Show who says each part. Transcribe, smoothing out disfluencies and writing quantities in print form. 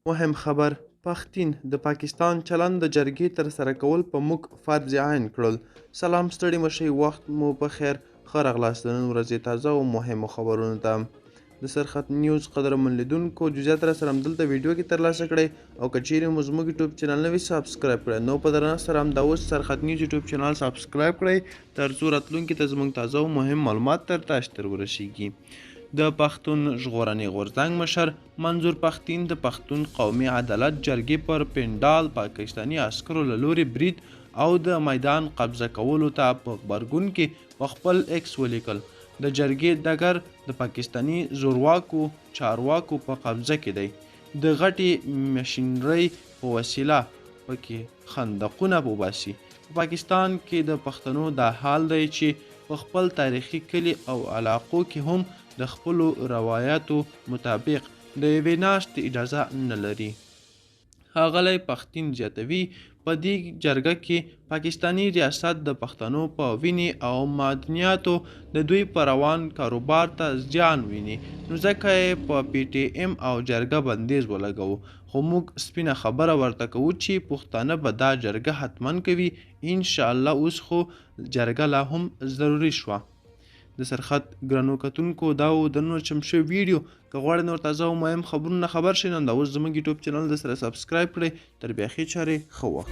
Speaker 1: مهم خبر پښتين د پاکستان چلند د جرګې ترسره کول په موږ فرض عین کړل. سلام ستړي مشئ، وخت مو په خیر. ښه راغلاست د نن ورځې تازه او مهمو خبرونو ته. د سرخط نیوز قدرمن لیدونکو جزئیات را سره همدلته ویډیو کې ترلاسه کړئ او که چیرې مو زموږ یوټیوب چینل نوي سابسکرایب کړئ نو په درنه سره همدا اوس سرخط نیوز یوټیوب چینل سابسکرایب کړئ تر څو راتلونکي ته زموږ تازه او مهم معلومات تر تاسو ته ورسیږي. د پښتون ژغورنې غورځنګ مشر منظور پښتين د پښتون قومي عدالت جرګې پر پنډال پاکستاني عسکرو له لوري برید او د میدان قبضه کولو ته په غبرګون کې په خپل ایکس ولیکل. د جرګې ډګر د پاکستاني زورواکو چارواکو په قبضه کې دی. د غټې مشینرۍ په وسیله پکې خندقونه وباسي. په پاکستان کې د پښتنو دا حال دی چې په خپل تاریخي کلي او علاقو کې هم د خپلو روایاتو مطابق د یوې ناستې اجازه نه لري. ښاغلی پښتين زیاتوي په دې جرګه کې پاکستاني ریاست د پښتنو په وینې او معدنیاتو د دوی په روان کاروبار ته زیان ویني نو ځکه یې په پی ټی ایم او جرګه بندیز ولګوو. خو موږ سپینه خبره ورته کوو چې پښتانه به دا جرګه حتما کوي انشاءالله. اوس خو جرګه لا هم ضروري شوه. د سرخط ګرانو کتونکو دا و د نن چمشو ویډیو. که غواړئ نور تازه او مهم خبرونه خبر شئ نو دا اوس زموږ یوټیوب چینل د سره سبسکرایب کړئ. تر بیا ښې چارې ښه وخت.